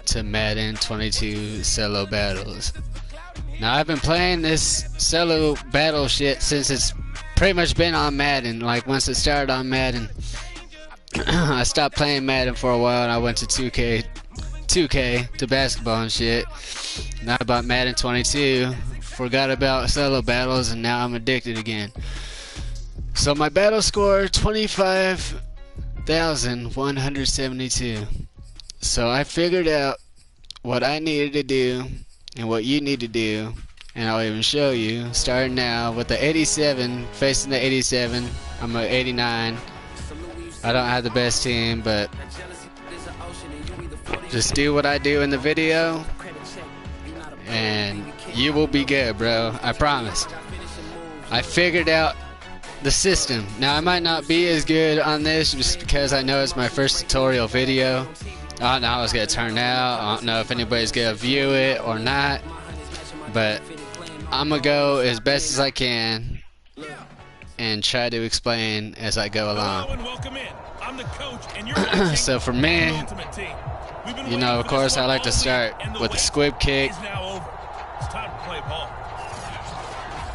to Madden 22 solo battles. Now I've been playing this solo battle shit since it's pretty much been on Madden. Like once it started on Madden, I stopped playing Madden for a while and I went to 2K to basketball and shit. Now about Madden 22, forgot about solo battles, and now I'm addicted again. So my battle score 25,172. So I figured out what I needed to do and what you need to do, and I'll even show you. Starting now with the 87, facing the 87. I'm at 89. I don't have the best team, but just do what I do in the video and you will be good, bro. I promise. I figured out the system. Now I might not be as good on this just because I know it's my first tutorial video. I don't know how it's gonna turn out. I don't know if anybody's gonna view it or not, but I'm gonna go as best as I can and try to explain as I go along. So for me, you know, of course I like to start with the squib kick.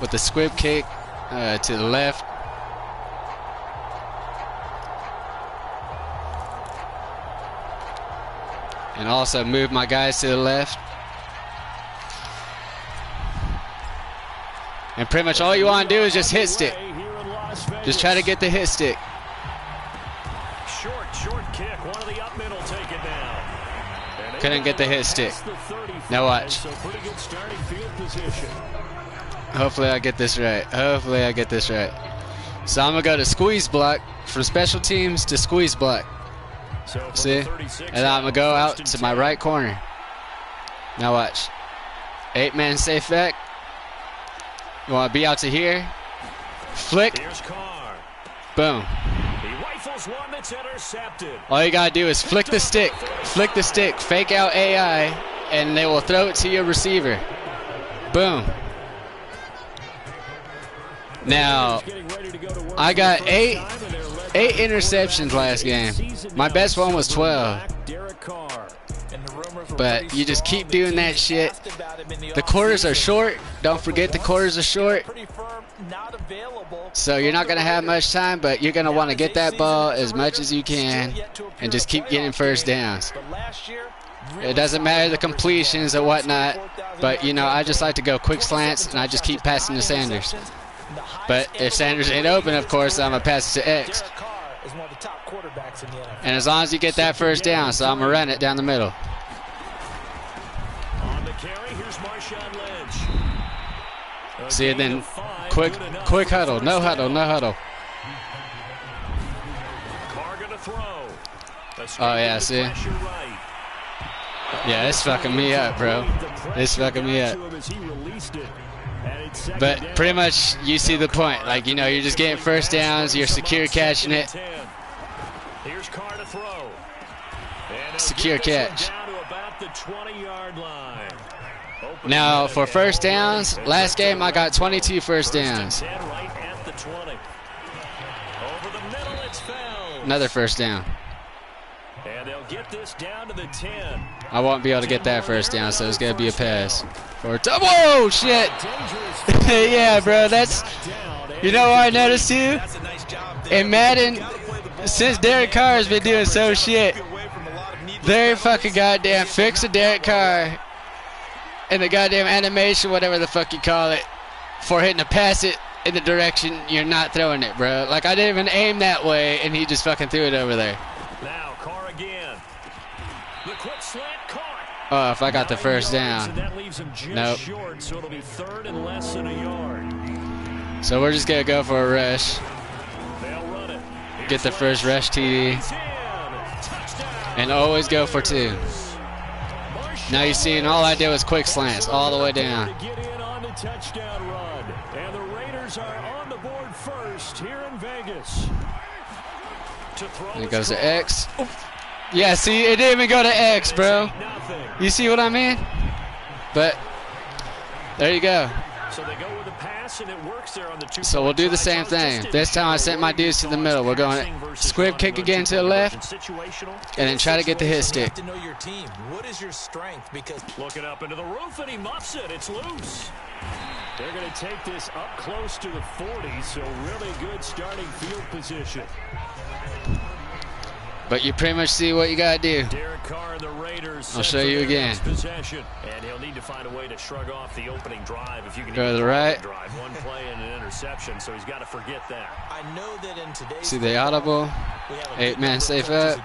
With the squib kick to the left. And also move my guys to the left. And pretty much all you want to do is just hit stick. Just try to get the hit stick. Short kick, one of the up middle, take it down. Couldn't get the hit stick. Now watch. Hopefully I get this right. Hopefully I get this right. So I'm gonna go to squeeze block, from special teams to squeeze block. See? And I'm gonna go out to my right corner. Now watch. 8-man safe back. You wanna be out to here. Flick. Boom. All you gotta do is flick the stick. Flick the stick. Fake out AI, and they will throw it to your receiver. Boom. Now, I got eight interceptions last game. My best one was 12. But you just keep doing that shit. The quarters are short. Don't forget the quarters are short. So you're not going to have much time, but you're going to want to get that ball as much as you can and just keep getting first downs. It doesn't matter the completions or whatnot, but you know, I just like to go quick slants and I just keep passing to Sanders. But if Sanders ain't open, of course, I'm going to pass it to X. And as long as you get that first down, so I'm going to run it down the middle. See, and then quick huddle, no huddle, no huddle. Oh yeah, see? Yeah, it's fucking me up, bro. It's fucking me up. But pretty much you see the point. Like, you know, you're just getting first downs, you're secure catching it. Secure catch. Now for first downs, last game I got 22 first downs. Another first down. I won't be able to get that first down, so it's gonna be a pass. Whoa, shit! Yeah, bro, that's. You know what I noticed too? In Madden, since Derek Carr has been doing so shit, they fucking goddamn fix a Derek Carr in the goddamn animation, whatever the fuck you call it, for hitting to pass it in the direction you're not throwing it, bro. Like I didn't even aim that way, and he just fucking threw it over there. Now Carr again. The quick slant caught. Oh, if I got the first down. Nope. So it'll be third and less than a yard. So we're just gonna go for a rush. Get the first rush TD. And always go for 2. Now you see, and all I did was quick slants all the way down. And the Raiders are on the board first here in Vegas. And it goes to X. Yeah, see, it didn't even go to X, bro. You see what I mean? But there you go. So they go with a pass, and it works there on the 2. So we'll do the same thing. This time I sent my dudes to the middle. We're going squib kick again to the left, and then try to get the hit stick. You have to know your team. What is your strength? Because looking up into the roof, and he muffs it. It's loose. They're going to take this up close to the 40, so really good starting field position. But you pretty much see what you got to do. Derek Carr and the Raiders. I'll show you again. Possession. And he'll need to find a way to shrug off the opening drive if you can go to the right. Drive. One play and an interception, so he's got to forget that. I know that in today's see the audible. 8-man safe up.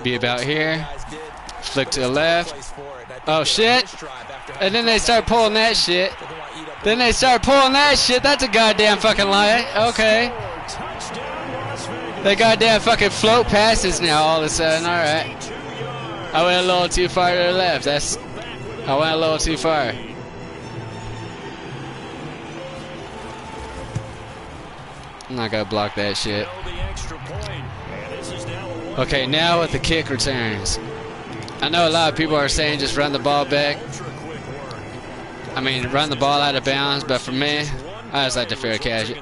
Be about here. Flick to the left. Oh shit. And then they start pulling that shit. That's a goddamn fucking lie. Okay. They goddamn fucking float passes now all of a sudden. Alright. I went a little too far to the left. I went a little too far. I'm not gonna block that shit. Okay, now with the kick returns. I know a lot of people are saying just run the ball back. I mean, run the ball out of bounds, but for me, I just like to fair catch it.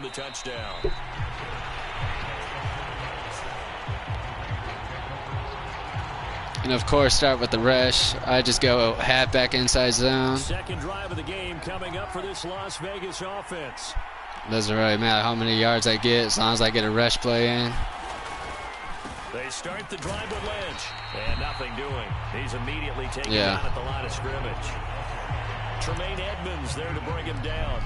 And of course, start with the rush. I just go halfback inside zone. Second drive of the game coming up for this Las Vegas offense. Doesn't really matter how many yards I get as long as I get a rush play in. They start the drive with Lynch, and nothing doing. He's immediately taken down at the line of scrimmage. Tremaine Edmonds there to bring him down.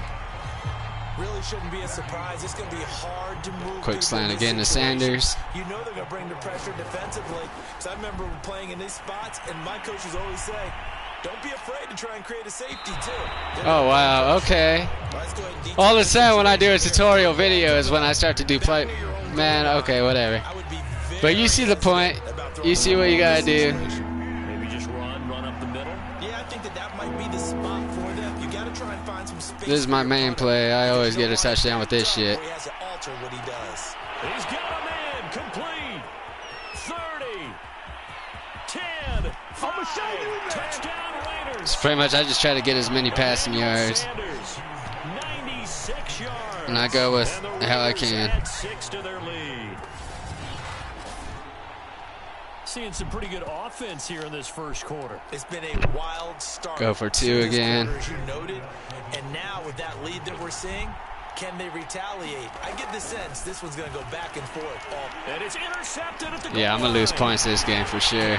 Really shouldn't be a surprise. It's going to be hard to move. Quick slant again to Sanders. You know they're going to bring the pressure defensively. Because I remember playing in these spots, and my coaches always say, don't be afraid to try and create a safety, too. Oh, wow. Okay. All of a sudden, when I do a tutorial video is when I start to do play. Man, okay, whatever. But you see the point. You see what you got to do. Maybe just run up the middle. Yeah, I think that might be the spot for them. You got to try and find some space. This is my main play. I always get a touchdown with this shit. He has to alter what he does. He's got a man complete. 30, 10, 5, touchdown Raiders. So pretty much I just try to get as many passing yards. 96 yards. And I go with how I can. Add 6 to their lead. Seeing some pretty good offense here in this first quarter. It's been a wild start. Go for 2 again. As you noted, and now with that lead that we're seeing, can they retaliate? I get the sense this one's going to go back and forth. And it's intercepted at the Yeah, I'm going to lose points this game for sure.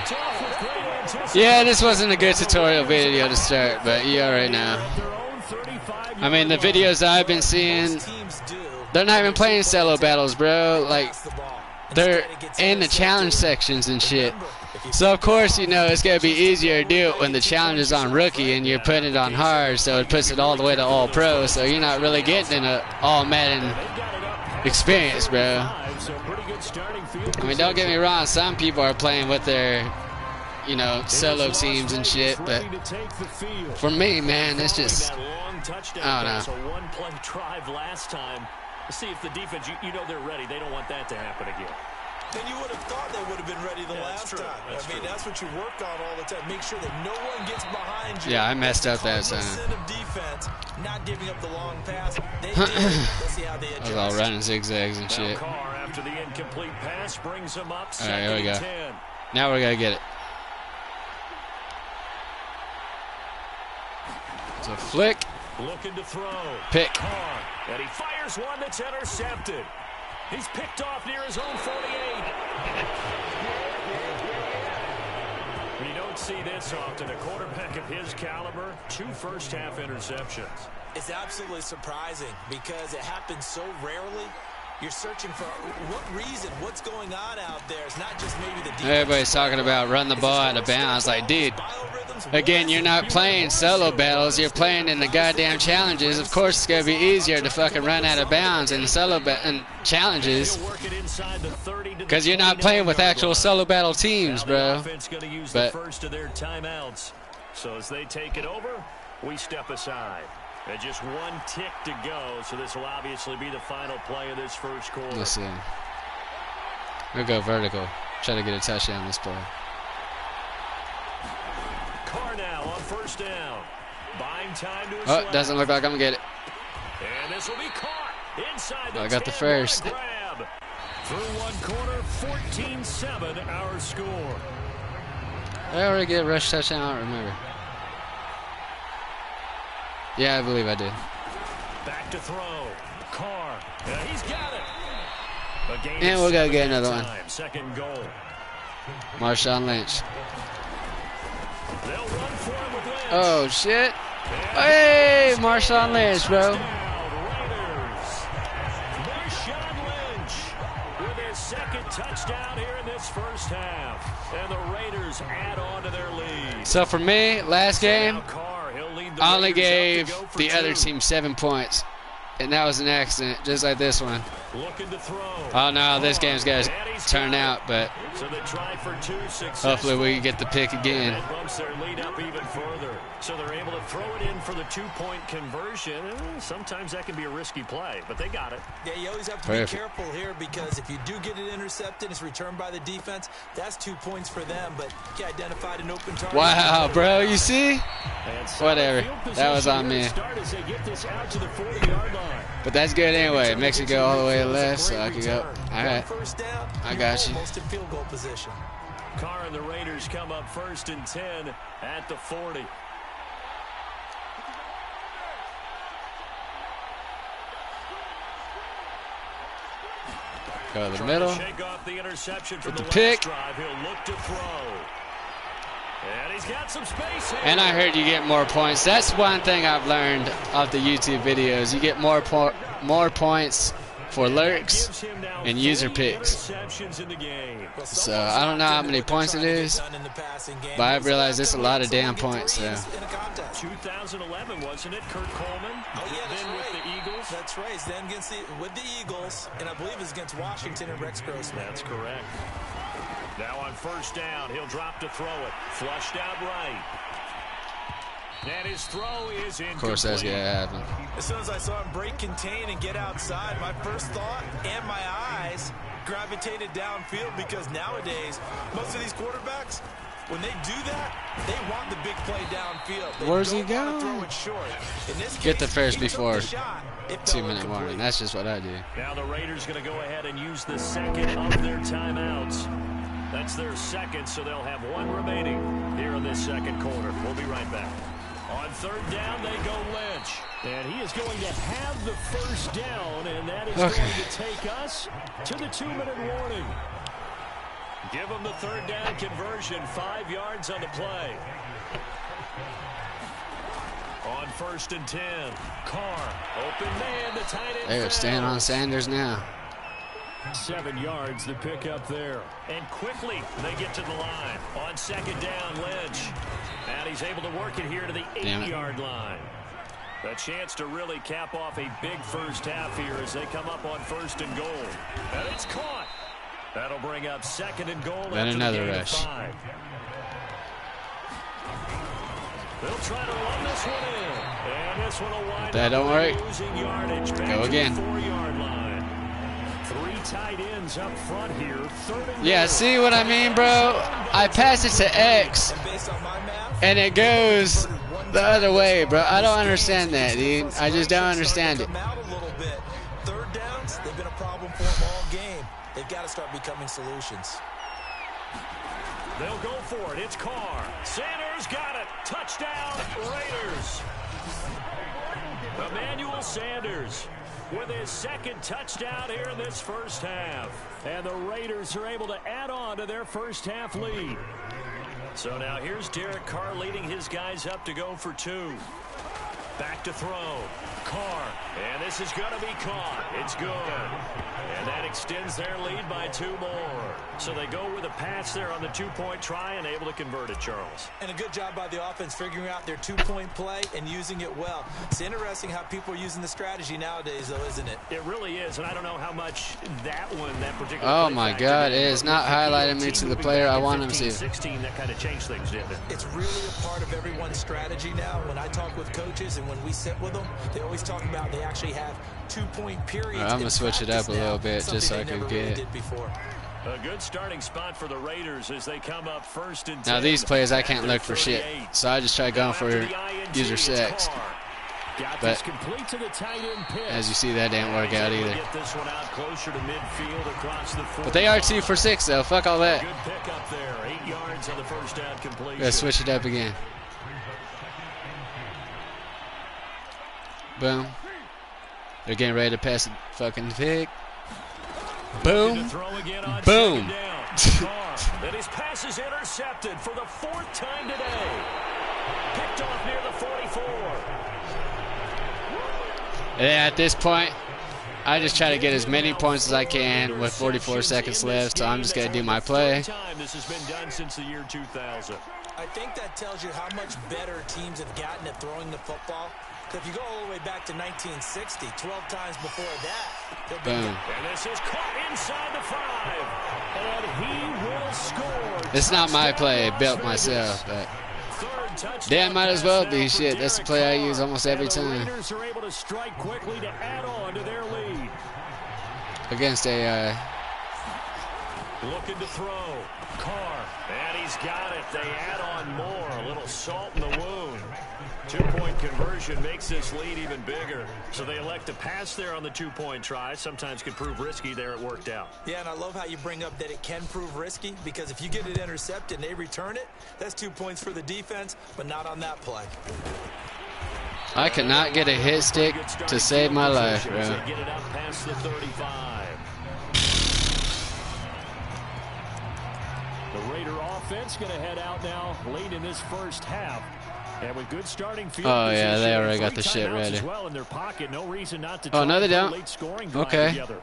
Yeah, this wasn't a good tutorial video to start, but you already know. I mean, the videos that I've been seeing, they're not even playing solo battles, bro. Like, they're in the challenge sections and shit. So of course, you know, it's gonna be easier to do it when the challenge is on rookie and you're putting it on hard, so it puts it all the way to all pro, so you're not really getting an all Madden experience, bro. I mean, don't get me wrong, some people are playing with their, you know, solo teams and shit, but for me, man, it's just, I don't know. One-play drive last time. See if the defense, you know they're ready. They don't want that to happen again. Then you would have thought they would have been ready the last time. I mean, that's what you work on all the time. Make sure that no one gets behind you. Yeah, I messed up that time. Defense, not giving up the long pass. They did. Let's see how they adjust. I was all running zigzags and shit. Carr, after the incomplete pass, brings him up. All right, here we go. 10. Now we're gonna get it. It's a flick. Looking to throw. Pick. Carr, and he fires one that's intercepted. He's picked off near his own 48. You don't see this often. A quarterback of his caliber, 2 first-half interceptions. It's absolutely surprising because it happens so rarely. You're searching for what reason, what's going on out there. It's not just maybe the defense. Everybody's talking about run the ball out of bounds. Like, dude, again, you're not playing solo battles. You're playing in the goddamn challenges. Of course, it's going to be easier to fucking run out of bounds in solo and challenges because you're not playing with actual solo battle teams, bro. But first of their timeouts. So as they take it over, we step aside. And just 1 tick to go, so this will obviously be the final play of this first quarter. Let's see. We'll go vertical. Try to get a touchdown this play. Carr now on first down. Buying time to Oh, doesn't look like I'm going to get it. And this will be caught inside the I got the 10. first. Grab. Through one quarter, 14-7 our score. Did I already get a rush touchdown? I don't remember. Yeah, I believe I did. Back to throw. Carr. He's got it. And we'll go get another one. Second goal. Marshawn Lynch. They'll run for it with Lynch. Oh, shit. Hey, Marshawn Lynch, bro. Marshawn Lynch with his second touchdown here in this first half. And the Raiders add on to their lead. So for me, last game, I only gave the other team 7 points. And that was an accident, just like this one. Looking to throw. Oh, no, this game's going to turn out, but so they try for 2 hopefully we can get the pick again. That bumps their lead up even further. So they're able to throw it in for the 2-point conversion. Sometimes that can be a risky play, but they got it. Yeah, you always have to be careful here because if you do get it intercepted, it's returned by the defense. That's 2 points for them, but you identified an open target. Wow, bro, you see? Whatever. That was on me. But that's good anyway. It makes it go all the way left, so I can go. All right. I got you. Almost in field goal position. Carr and the Raiders come up 1st and 10 at the 40. Go to the middle. Shake off the interception from with the pick. pick. He'll look to throw. And he's got some space here. And I heard you get more points. That's one thing I've learned off the YouTube videos. You get more points for lurks and user picks. So I don't know how many points it is, but I've realized it's a lot of damn points. So. 2011, wasn't it? Kurt Coleman. Oh yeah, that's then right. With the Eagles. That's right. Then with the Eagles, and I believe it's against Washington and Rex Grossman. That's correct. Now on 1st down, he'll drop to throw it. Flushed out right. And his throw is incomplete. Of course, that's going to happen. As soon as I saw him break contain and get outside, my first thought and my eyes gravitated downfield because nowadays, most of these quarterbacks, when they do that, they want the big play downfield. Where's he going? Get the first before 2-minute warning. That's just what I do. Now the Raiders going to go ahead and use the second of their timeouts. That's their second, so they'll have 1 remaining here in this second quarter. We'll be right back. On 3rd down, they go Lynch. And he is going to have the first down, and that is going to take us to the 2-minute warning. Give them the 3rd down conversion, 5 yards on the play. On 1st and 10, Carr, open man, the tight end. They're staying on Sanders now. 7 yards to pick up there. And quickly they get to the line. On 2nd down, Lynch. And he's able to work it here to the 8-yard line. A chance to really cap off a big first half here as they come up on 1st and goal. And it's caught. That'll bring up 2nd and goal. Then another rush. They'll try to run this one in. And this one will wind that up don't work. losing yardage. Go again. 4-yard line. 3 tight ends up front here. Yeah, see what I mean, bro? I pass it to X, and it goes the other way, bro. I don't understand that, dude. I just don't understand it. 3rd downs, they've been a problem for them all game. They've got to start becoming solutions. They'll go for it. It's Carr. Sanders got it. Touchdown, Raiders. Emmanuel Sanders with his 2nd touchdown here in this first half. And the Raiders are able to add on to their first half lead. So now here's Derek Carr leading his guys up to go for 2. Back to throw. Carr. And this is going to be caught. It's good. And that extends their lead by 2 more. So they go with a pass there on the 2-point try and able to convert it, Charles. And a good job by the offense figuring out their 2-point play and using it well. It's interesting how people are using the strategy nowadays, though, isn't it? It really is, and I don't know how much that particular Oh, my God. It is not highlighting me to the player I want him to. 16, that kind of changed things, didn't it? It's really a part of everyone's strategy now. When I talk with coaches and when we sit with them, they always talk about they actually have 2-point periods. I'm going to switch it up a little bit just so I can get A good starting spot for the Raiders as they come up first and 10. Now these plays I can't look for shit, so I just try going for user sacks. But as you see, that didn't work out either. But they are 2 for 6 though. Fuck all that. Good pick up there. 8 yards on the first down completion. Gotta switch it up again. Boom. They're getting ready to pass the fucking pick. Boom. Boom. And his pass is intercepted for the 4th time today. Picked off near the 44. Yeah, at this point, I just try to get as many points as I can with 44 seconds left, so I'm just going to do my play. This has been done since the year 2000. I think that tells you how much better teams have gotten at throwing the football. Because if you go all the way back to 1960, 12 times before that, boom. And this is caught inside the 5. And he will score. It's not my play, built myself, but damn, might as well be. Shit, that's the play I use almost every time. The Raiders are able to strike quickly to add on to their lead. Against a looking to throw. Carr. And he's got it. They add on more. A little salt in the wound. 2-point conversion makes this lead even bigger. So they elect to pass there on the 2-point try. Sometimes can prove risky there. It worked out. Yeah, and I love how you bring up that it can prove risky, because if you get it intercepted and they return it, that's 2 points for the defense, but not on that play. I cannot get a hit stick to save my life, bro. Get it up past the 35. The Raider offense going to head out now late in this first half. And with good starting field yeah, they already got the shit ready. Well in their pocket. No reason not to no, they don't. Late scoring okay. Together.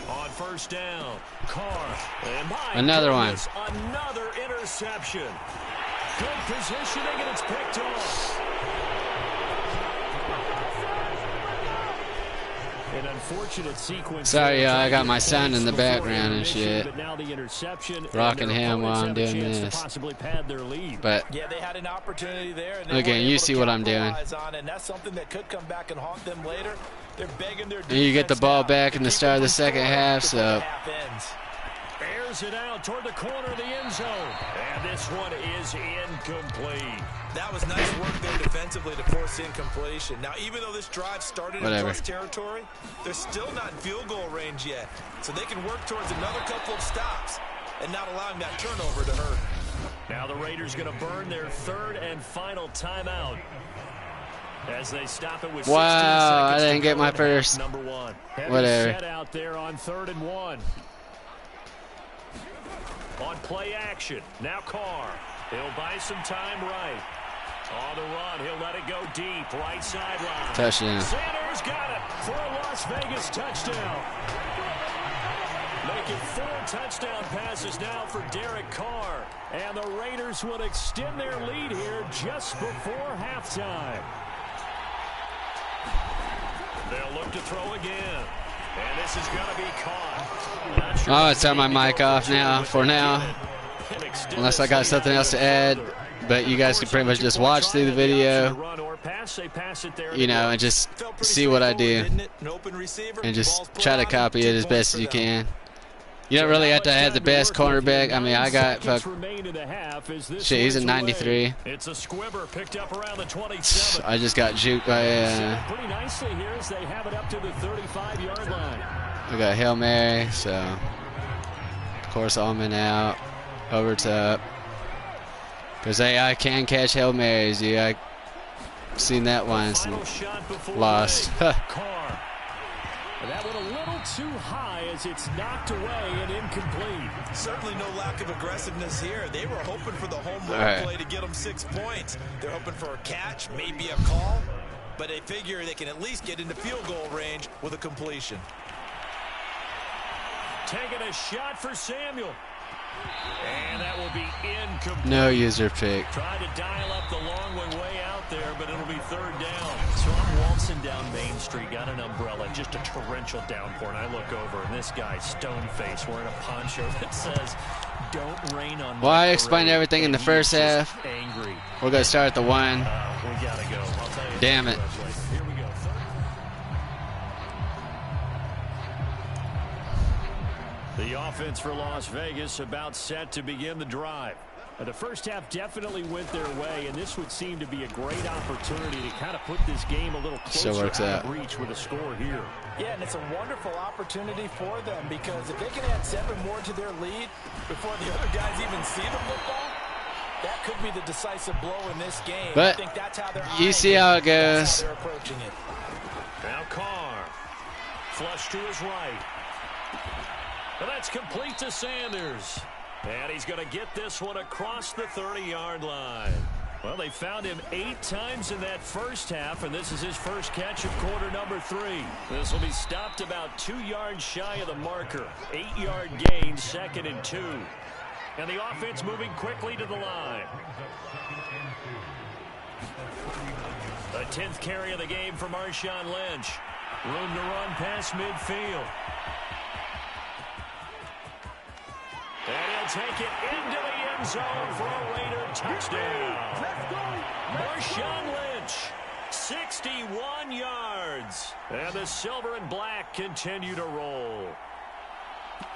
On first down, Carr. Another one. Another interception. Good positioning, and it's picked off. An unfortunate sequence. Sorry, I got my son in the background and shit. Rocking him while I'm doing this. But yeah, they had an opportunity there. Again, you see what I'm doing. And that's something that could come back and haunt them later. They're begging their and you get the ball back in the start of the second half, so. Airs it out toward the corner of the end zone. And this one is incomplete. That was nice work there defensively to force incompletion. Now, even though this drive started in close territory, they're still not in field goal range yet. So they can work towards another couple of stops and not allowing that turnover to hurt. Now the Raiders going to burn their 3rd and final timeout. As they stop it with 16 I seconds didn't get my first. Number 1. Whatever. Set out there on 3rd and 1. On play action. Now Carr. He'll buy some time right. On the run, he'll let it go deep. Right sideline. Touchdown. Sanders got it for a Las Vegas touchdown. Making 4 touchdown passes now for Derek Carr. And the Raiders will extend their lead here just before halftime. They'll look to throw again. And this is going to be caught. Sure I'll turn my mic off now, for now. Unless I got something else to add. But you guys can pretty much just watch through the video, you know, and just see what I do. And just try to copy it as best as you can. You don't really have to have the best cornerback. I mean, I got shit, he's a 93. It's a squibber picked up around the 27. I just got juked by pretty nicely here as they have it up to the 35-yard line. I got Hail Mary, so of course Allman out, over top. Because I can catch Hail Marys, dude. I've seen that once and lost. That one a little too high as it's knocked away and incomplete. Certainly no lack of aggressiveness here. They were hoping for the home run play to get them 6 points. They're hoping for a catch, maybe a call, but they figure they can at least get into field goal range with a completion. Taking a shot for Samuel. And that will be incomplete. No user pick. Tried to dial up the long way out there, but it'll be 3rd down. So I'm waltzing down Main Street, got an umbrella, just a torrential downpour, and I look over, and this guy's stone-faced wearing a poncho that says, "Don't rain on." Well, I explained everything in the first half. Angry. We're going to start at the 1. We got to go. I'll tell you. Damn it. Here we go. The offense for Las Vegas about set to begin the drive. The first half definitely went their way, and this would seem to be a great opportunity to kind of put this game a little closer out of reach with a score here. Yeah, and it's a wonderful opportunity for them because if they can add 7 more to their lead before the other guys even see the football, that could be the decisive blow in this game. But I think that's how they're you see how it goes. That's how they're approaching it. Now Carr, flush to his right. And that's complete to Sanders. And he's going to get this one across the 30-yard line. Well, they found him 8 times in that first half, and this is his first catch of quarter number 3. This will be stopped about 2 yards shy of the marker. 8-yard gain, 2nd and 2. And the offense moving quickly to the line. The 10th carry of the game for Marshawn Lynch. Room to run past midfield. And he'll take it into the end zone for a Raider touchdown. Marshawn Lynch, 61 yards. And the silver and black continue to roll.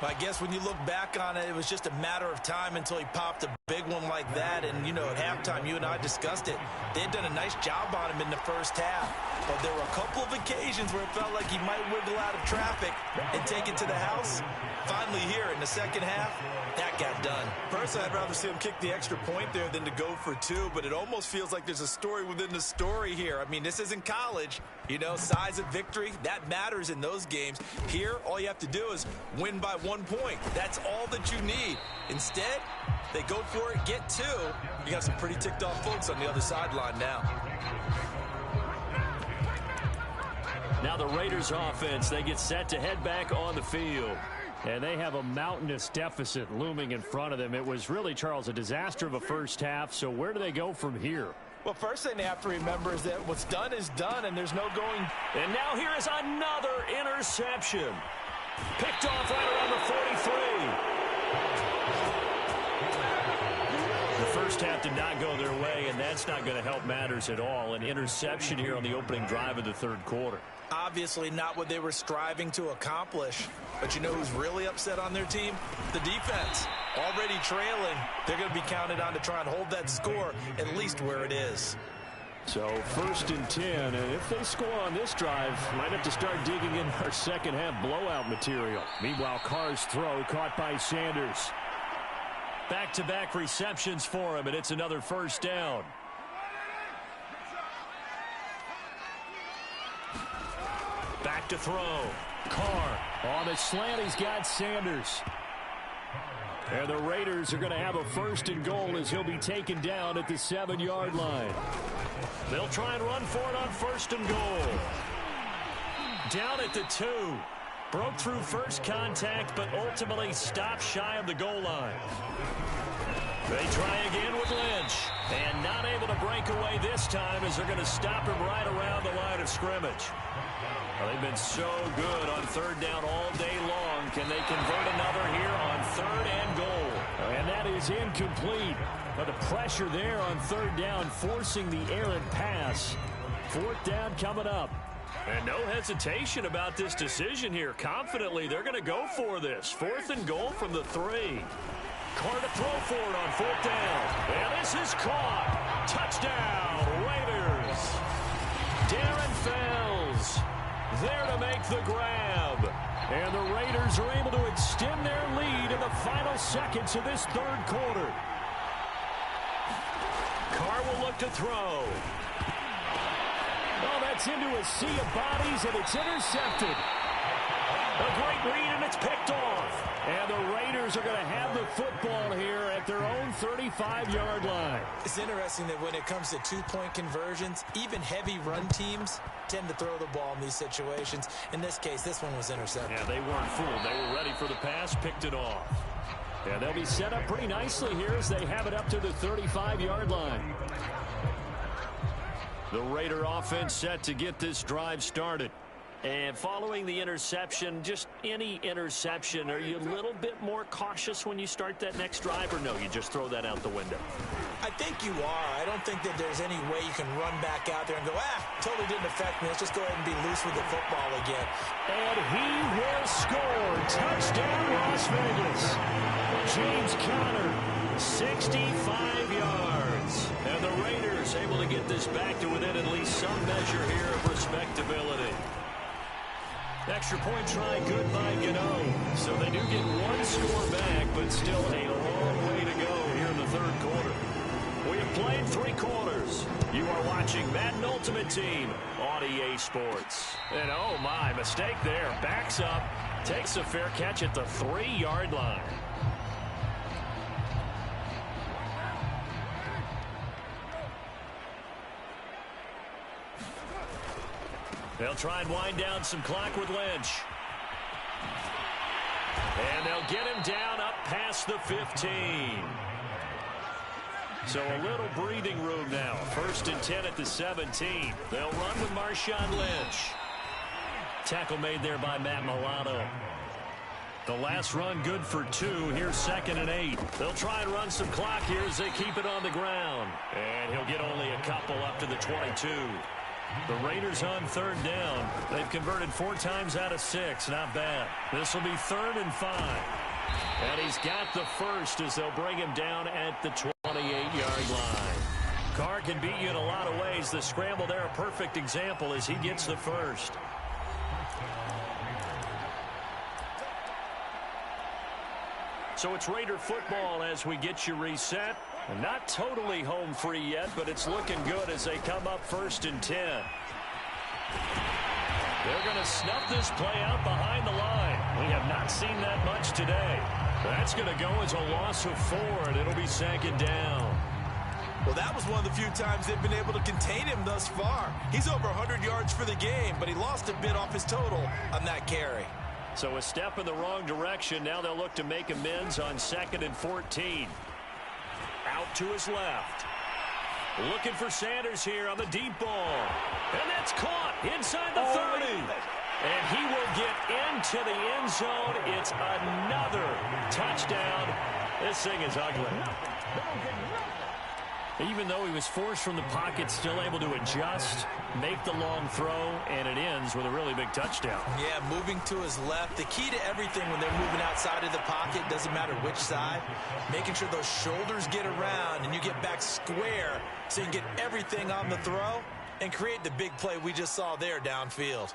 I guess when you look back on it, it was just a matter of time until he popped a big one like that. And, you know, at halftime, you and I discussed it. They had done a nice job on him in the first half. But there were a couple of occasions where it felt like he might wiggle out of traffic and take it to the house. Finally here in the second half, that got done. Personally, I'd rather see him kick the extra point there than to go for 2, but it almost feels like there's a story within the story here. I mean, this isn't college. You know, size of victory, that matters in those games. Here, all you have to do is win by 1 point. That's all that you need. Instead, they go for it, get 2. You got some pretty ticked off folks on the other sideline now. Now the Raiders offense, they get set to head back on the field. And they have a mountainous deficit looming in front of them. It was really, Charles, a disaster of a first half. So where do they go from here? Well, first thing they have to remember is that what's done is done, and there's no going. And now here is another interception. Picked off right around the 43. The first half did not go their way, and that's not going to help matters at all. An interception here on the opening drive of the third quarter. Obviously not what they were striving to accomplish. But you know who's really upset on their team? The defense. Already trailing. They're going to be counted on to try and hold that score at least where it is. So 1st and 10, and if they score on this drive, might have to start digging in our second half blowout material. Meanwhile, Carr's throw caught by Sanders. Back-to-back receptions for him, and it's another first down. Back to throw. Carr on the slant. He's got Sanders. And the Raiders are going to have a 1st and goal as he'll be taken down at the 7-yard line. They'll try and run for it on 1st and goal. Down at the 2. Broke through first contact, but ultimately stopped shy of the goal line. They try again with Lynch. And not able to break away this time as they're going to stop him right around the line of scrimmage. Well, they've been so good on 3rd down all day long. Can they convert another here on 3rd and goal? And that is incomplete. But the pressure there on 3rd down, forcing the errant pass. 4th down coming up. And no hesitation about this decision here. Confidently, they're going to go for this. 4th and goal from the 3. Carr to throw for it on 4th down. And this is caught. Touchdown, Raiders. Darren Fells there to make the grab. And the Raiders are able to extend their lead in the final seconds of this 3rd quarter. Carr will look to throw. Oh, that's into a sea of bodies, and it's intercepted. A great read, and it's picked off. And the Raiders are going to have the football here at their own 35-yard line. It's interesting that when it comes to 2-point conversions, even heavy run teams tend to throw the ball in these situations. In this case, this one was intercepted. Yeah, they weren't fooled. They were ready for the pass, picked it off. And they'll be set up pretty nicely here as they have it up to the 35-yard line. The Raider offense set to get this drive started. And following the interception, just any interception, are you a little bit more cautious when you start that next drive, or no, you just throw that out the window? I think you are. I don't think that there's any way you can run back out there and go, totally didn't affect me. Let's just go ahead and be loose with the football again. And he will score. Touchdown, Las Vegas. James Conner, 65 yards. And the Raiders able to get this back to within at least some measure here of respectability. Extra point try good by Gano. So they do get one score back, but still a long way to go here in the third quarter. We have played 3 quarters. You are watching Madden Ultimate Team on EA Sports. And oh my, mistake there. Backs up, takes a fair catch at the 3-yard line. They'll try and wind down some clock with Lynch. And they'll get him down up past the 15. So a little breathing room now. 1st and 10 at the 17. They'll run with Marshawn Lynch. Tackle made there by Matt Milano. The last run good for 2. Here's 2nd and 8. They'll try and run some clock here as they keep it on the ground. And he'll get only a couple up to the 22. The Raiders on 3rd down. They've converted 4 times out of 6. Not bad. This will be 3rd and 5. And he's got the first as they'll bring him down at the 28-yard line. Carr can beat you in a lot of ways. The scramble there, a perfect example as he gets the first. So it's Raider football as we get you reset. Not totally home free yet, but it's looking good as they come up 1st and 10. They're going to snuff this play out behind the line. We have not seen that much today. That's going to go as a loss of 4, and it'll be 2nd down. Well, that was one of the few times they've been able to contain him thus far. He's over 100 yards for the game, but he lost a bit off his total on that carry. So a step in the wrong direction. Now they'll look to make amends on 2nd and 14. Out to his left. Looking for Sanders here on the deep ball. And that's caught inside the 30. And he will get into the end zone. It's another touchdown. This thing is ugly. Even though he was forced from the pocket, still able to adjust, make the long throw, and it ends with a really big touchdown. Yeah, moving to his left. The key to everything when they're moving outside of the pocket, doesn't matter which side, making sure those shoulders get around and you get back square so you can get everything on the throw and create the big play we just saw there downfield.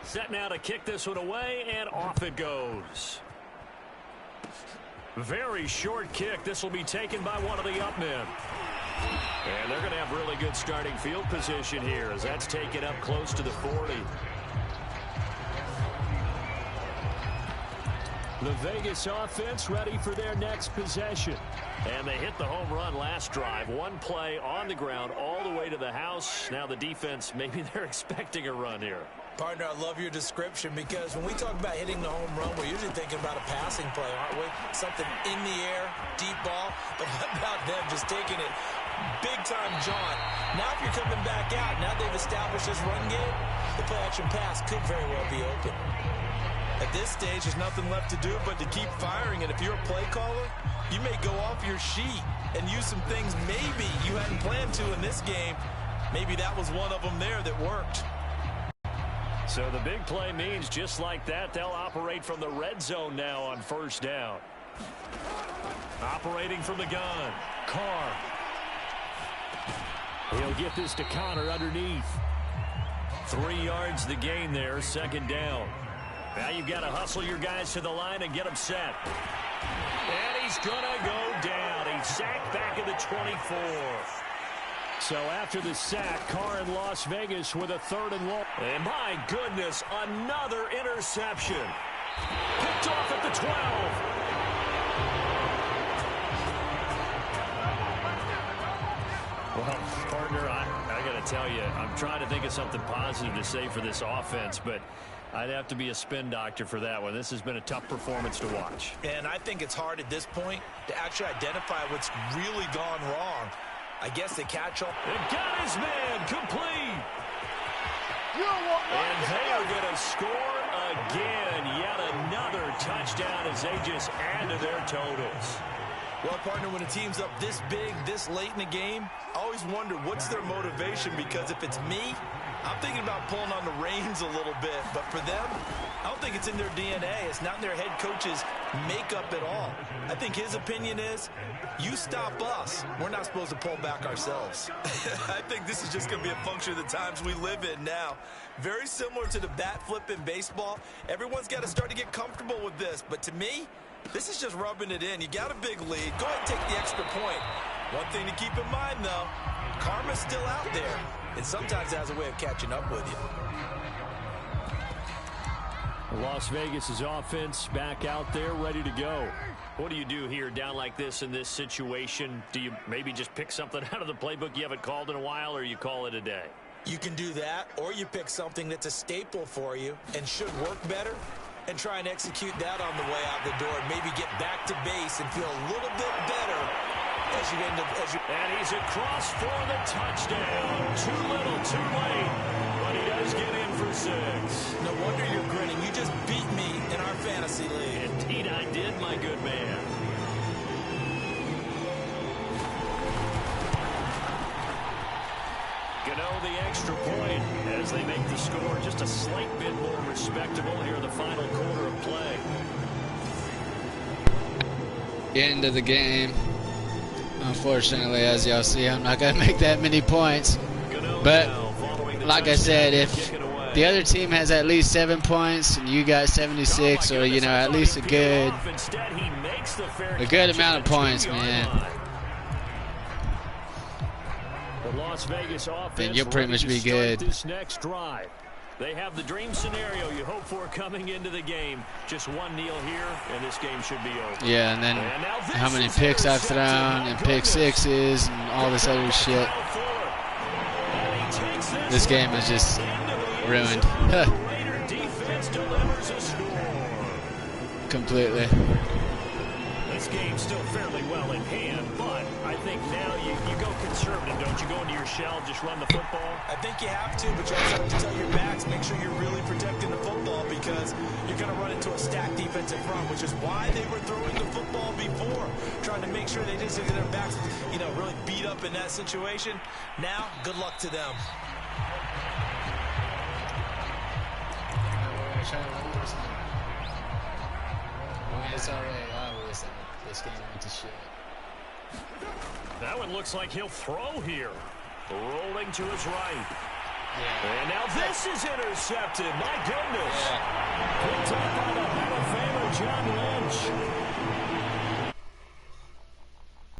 Set now to kick this one away, and off it goes. Very short kick. This will be taken by one of the up men. And they're going to have really good starting field position here as that's taken up close to the 40. The Vegas offense ready for their next possession. And they hit the home run last drive. One play on the ground all the way to the house. Now the defense, maybe they're expecting a run here. Partner, I love your description because when we talk about hitting the home run, we're usually thinking about a passing play, aren't we? Something in the air, deep ball. But what about them just taking it big-time jaunt? Now if you're coming back out, now they've established this run game, the play-action pass could very well be open. At this stage, there's nothing left to do but to keep firing. And if you're a play caller, you may go off your sheet and use some things maybe you hadn't planned to in this game. Maybe that was one of them there that worked. So the big play means just like that, they'll operate from the red zone now on 1st down. Operating from the gun, Carr. He'll get this to Conner underneath. 3 yards the gain there, 2nd down. Now you've got to hustle your guys to the line and get them set. And he's going to go down. He's sacked back at the 24. So after the sack, Carr in Las Vegas with a 3rd and long. And my goodness, another interception. Picked off at the 12. Well, partner, I got to tell you, I'm trying to think of something positive to say for this offense, but I'd have to be a spin doctor for that one. This has been a tough performance to watch. And I think it's hard at this point to actually identify what's really gone wrong. I guess they catch all. And got his man complete. And they are going to score again. Yet another touchdown as they just add to their totals. Well, partner, when a team's up this big, this late in the game, I always wonder what's their motivation, because if it's me, I'm thinking about pulling on the reins a little bit. But for them, I don't think it's in their DNA. It's not in their head coach's makeup at all. I think his opinion is, you stop us, we're not supposed to pull back ourselves. I think this is just going to be a function of the times we live in now. Very similar to the bat flip in baseball. Everyone's got to start to get comfortable with this. But to me, this is just rubbing it in. You got a big lead. Go ahead and take the extra point. One thing to keep in mind, though, karma's still out there. And sometimes it has a way of catching up with you. Las Vegas's offense back out there ready to go. What do you do here down like this in this situation? Do you maybe just pick something out of the playbook you haven't called in a while, or you call it a day? You can do that, or you pick something that's a staple for you and should work better and try and execute that on the way out the door and maybe get back to base and feel a little bit better as you end up. And he's across for the touchdown. Too little, too late. But he does get in for 6. No wonder you're grinning. You just beat me in our fantasy league. Indeed I did, my good man. Gano the extra point as they make the score just a slight bit more respectable here in the final quarter of play. End of the game. Unfortunately, as y'all see, I'm not going to make that many points. But like I said, if the other team has at least 7 points and you got 76, or you know, at least a good amount of points, man, Las Vegas offense, then you'll pretty much be good. This next drive. They have the dream scenario you hope for coming into the game. Just one kneel here, and this game should be over. Yeah, and then how many picks I've thrown, and pick sixes, and all this other shit. This game is just ruined. Completely. This game's still fairly well in hand, but I think now you go conservative, don't you? Go into your shell, just run the football. I think you have to, but you also have to tell your backs, make sure you're really protecting the football, because you're going to run into a stacked defensive front, which is why they were throwing the football before, trying to make sure they just get their backs, you know, really beat up in that situation. Now, good luck to them. It's already obvious that this game went to shit. That one looks like he'll throw here. Rolling to his right. Yeah. And now this is intercepted. My goodness. Yeah. Picked up by the Hall of Famer John Lynch.